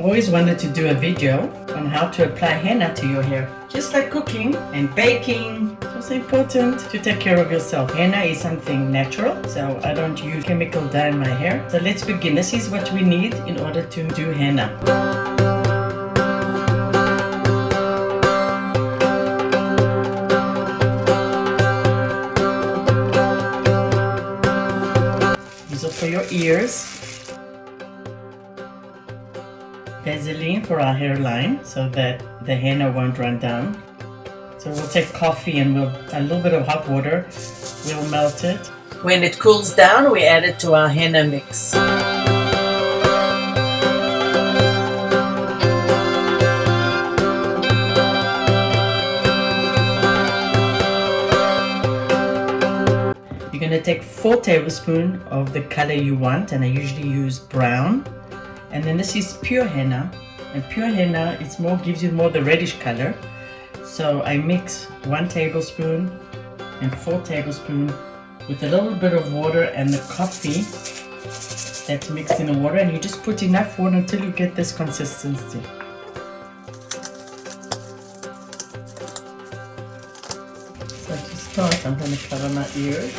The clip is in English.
always wanted to do a video on how to apply henna to your hair. Just like cooking and baking, it's also important to take care of yourself. Henna is something natural, so I don't use chemical dye in my hair. So let's begin. This is what we need in order to do henna. These are for your ears. Vaseline for our hairline so that the henna won't run down. So we'll take coffee and a little bit of hot water, we'll melt it. When it cools down, we add it to our henna mix. You're going to take 4 tablespoons of the color you want, and I usually use brown. And then this is pure henna, and pure henna gives you more the reddish color. So I mix 1 tablespoon and 4 tablespoons with a little bit of water and the coffee that's mixed in the water, and you just put enough water until you get this consistency. So to start, I'm going to cover my ears.